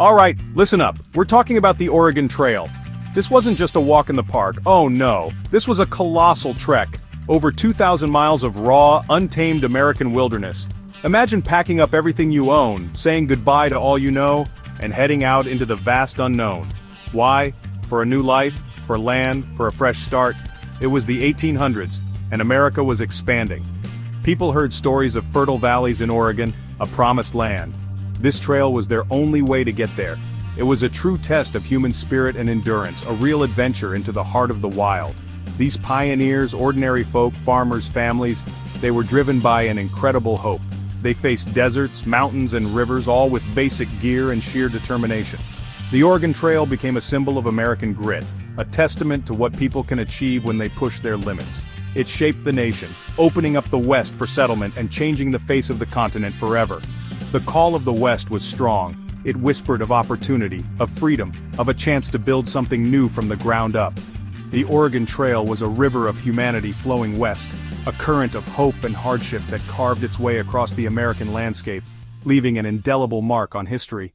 Alright, listen up. We're talking about the Oregon Trail. This wasn't just a walk in the park, oh no. This was a colossal trek. Over 2,000 miles of raw, untamed American wilderness. Imagine packing up everything you own, saying goodbye to all you know, and heading out into the vast unknown. Why? For a new life, for land, for a fresh start. It was the 1800s, and America was expanding. People heard stories of fertile valleys in Oregon, a promised land. This trail was their only way to get there. It was a true test of human spirit and endurance, a real adventure into the heart of the wild. These pioneers, ordinary folk, farmers, families, they were driven by an incredible hope. They faced deserts, mountains, and rivers, all with basic gear and sheer determination. The Oregon Trail became a symbol of American grit, a testament to what people can achieve when they push their limits. It shaped the nation, opening up the West for settlement and changing the face of the continent forever. The call of the West was strong. It whispered of opportunity, of freedom, of a chance to build something new from the ground up. The Oregon Trail was a river of humanity flowing west, a current of hope and hardship that carved its way across the American landscape, leaving an indelible mark on history.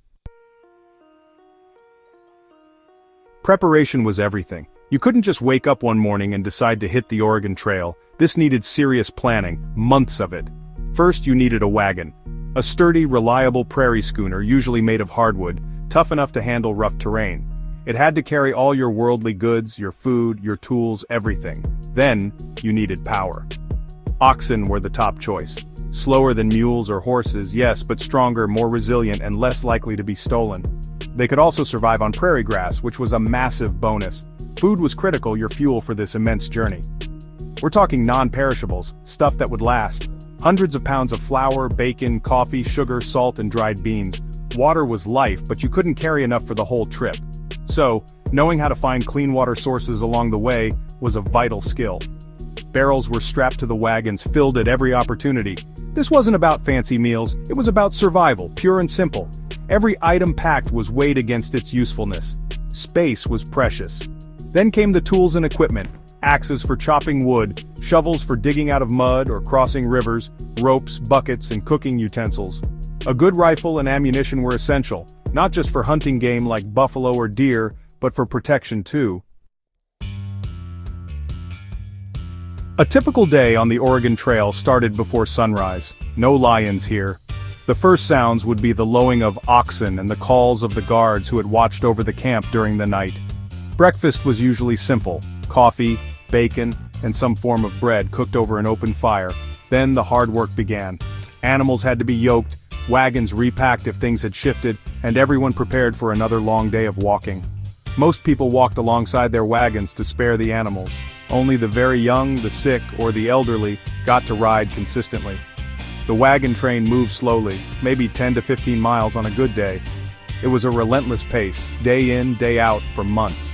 Preparation was everything. You couldn't just wake up one morning and decide to hit the Oregon Trail. This needed serious planning, months of it. First, you needed a wagon. A sturdy, reliable prairie schooner, usually made of hardwood, tough enough to handle rough terrain. It had to carry all your worldly goods, your food, your tools, everything. Then, you needed power. Oxen were the top choice. Slower than mules or horses, yes, but stronger, more resilient, and less likely to be stolen. They could also survive on prairie grass, which was a massive bonus. Food was critical, your fuel for this immense journey. We're talking non-perishables, stuff that would last. Hundreds of pounds of flour, bacon, coffee, sugar, salt, and dried beans. Water was life, but you couldn't carry enough for the whole trip. So, knowing how to find clean water sources along the way was a vital skill. Barrels were strapped to the wagons, filled at every opportunity. This wasn't about fancy meals, it was about survival, pure and simple. Every item packed was weighed against its usefulness. Space was precious. Then came the tools and equipment. Axes for chopping wood, shovels for digging out of mud or crossing rivers, ropes, buckets, and cooking utensils. A good rifle and ammunition were essential, not just for hunting game like buffalo or deer, but for protection too. A typical day on the Oregon Trail started before sunrise. No lions here. The first sounds would be the lowing of oxen and the calls of the guards who had watched over the camp during the night. Breakfast was usually simple: coffee, bacon, and some form of bread cooked over an open fire. Then the hard work began. Animals had to be yoked, wagons repacked if things had shifted, and everyone prepared for another long day of walking. Most people walked alongside their wagons to spare the animals. Only the very young, the sick, or the elderly got to ride consistently. The wagon train moved slowly, maybe 10 to 15 miles on a good day. It was a relentless pace, day in, day out, for months.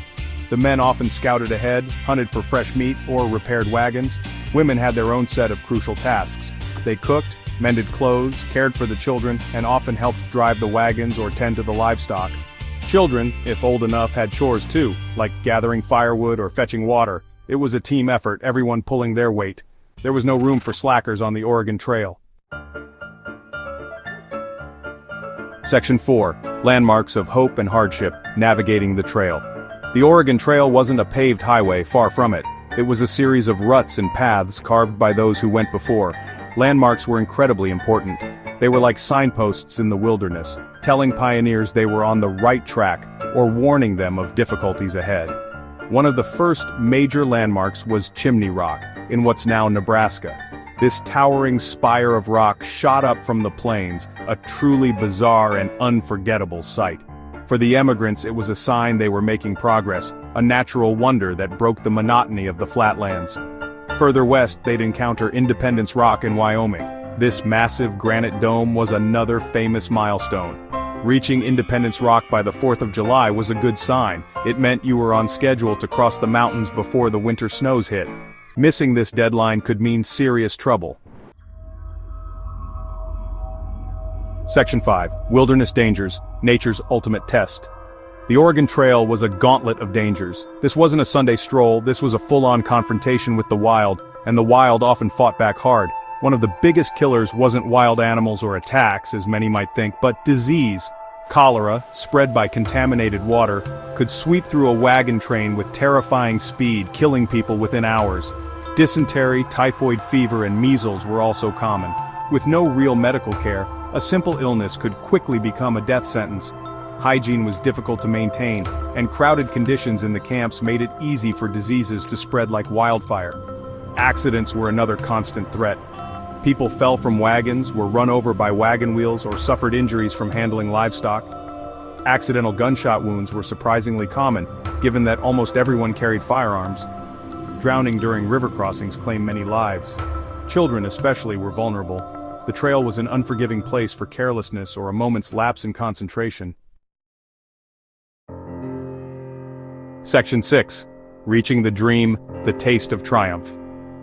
The men often scouted ahead, hunted for fresh meat, or repaired wagons. Women had their own set of crucial tasks. They cooked, mended clothes, cared for the children, and often helped drive the wagons or tend to the livestock. Children, if old enough, had chores too, like gathering firewood or fetching water. It was a team effort, everyone pulling their weight. There was no room for slackers on the Oregon Trail. Section 4. Landmarks of Hope and Hardship, Navigating the Trail. The Oregon Trail wasn't a paved highway, far from it. It was a series of ruts and paths carved by those who went before. Landmarks were incredibly important. They were like signposts in the wilderness, telling pioneers they were on the right track, or warning them of difficulties ahead. One of the first major landmarks was Chimney Rock, in what's now Nebraska. This towering spire of rock shot up from the plains, a truly bizarre and unforgettable sight. For the emigrants, it was a sign they were making progress, a natural wonder that broke the monotony of the flatlands. Further west, they'd encounter Independence Rock in Wyoming. This massive granite dome was another famous milestone. Reaching Independence Rock by the 4th of July was a good sign. It meant you were on schedule to cross the mountains before the winter snows hit. Missing this deadline could mean serious trouble. Section 5. Wilderness Dangers, Nature's Ultimate Test. The Oregon Trail was a gauntlet of dangers. This wasn't a Sunday stroll, this was a full-on confrontation with the wild, and the wild often fought back hard. One of the biggest killers wasn't wild animals or attacks, as many might think, but disease. Cholera, spread by contaminated water, could sweep through a wagon train with terrifying speed, killing people within hours. Dysentery, typhoid fever, and measles were also common. With no real medical care, a simple illness could quickly become a death sentence. Hygiene was difficult to maintain, and crowded conditions in the camps made it easy for diseases to spread like wildfire. Accidents were another constant threat. People fell from wagons, were run over by wagon wheels, or suffered injuries from handling livestock. Accidental gunshot wounds were surprisingly common, given that almost everyone carried firearms. Drowning during river crossings claimed many lives. Children especially were vulnerable. The trail was an unforgiving place for carelessness or a moment's lapse in concentration. Section 6. Reaching the dream, the taste of triumph.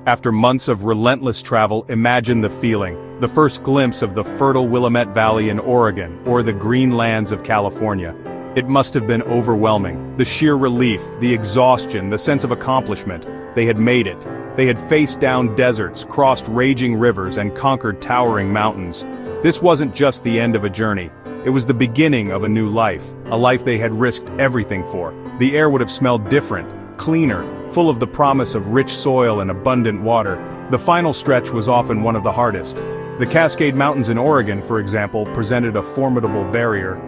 After months of relentless travel, imagine the feeling. The first glimpse of the fertile Willamette Valley in Oregon, or the green lands of California. It must have been overwhelming. The sheer relief, the exhaustion, the sense of accomplishment. They had made it. They had faced down deserts, crossed raging rivers, and conquered towering mountains. This wasn't just the end of a journey. It was the beginning of a new life, a life they had risked everything for. The air would have smelled different, cleaner, full of the promise of rich soil and abundant water. The final stretch was often one of the hardest. The Cascade Mountains in Oregon, for example, presented a formidable barrier.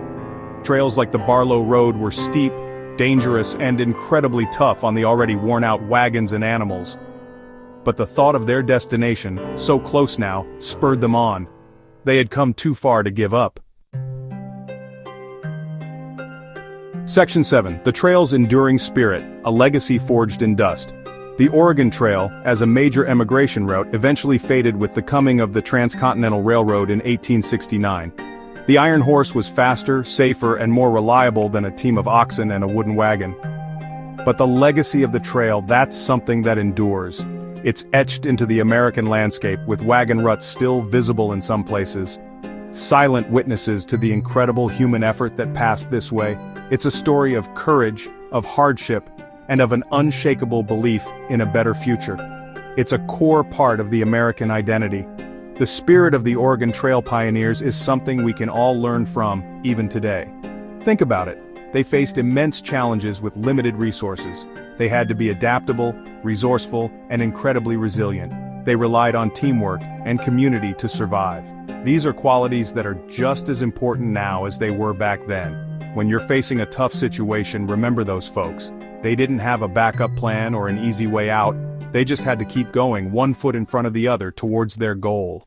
Trails like the Barlow Road were steep, dangerous, and incredibly tough on the already worn-out wagons and animals. But the thought of their destination, so close now, spurred them on. They had come too far to give up. Section 7. The Trail's Enduring Spirit, a Legacy Forged in Dust. The Oregon Trail, as a major emigration route, eventually faded with the coming of the Transcontinental Railroad in 1869. The Iron Horse was faster, safer, and more reliable than a team of oxen and a wooden wagon. But the legacy of the trail, that's something that endures. It's etched into the American landscape, with wagon ruts still visible in some places. Silent witnesses to the incredible human effort that passed this way. It's a story of courage, of hardship, and of an unshakable belief in a better future. It's a core part of the American identity. The spirit of the Oregon Trail pioneers is something we can all learn from, even today. Think about it. They faced immense challenges with limited resources. They had to be adaptable, resourceful, and incredibly resilient. They relied on teamwork and community to survive. These are qualities that are just as important now as they were back then. When you're facing a tough situation, remember those folks. They didn't have a backup plan or an easy way out. They just had to keep going, one foot in front of the other, towards their goal.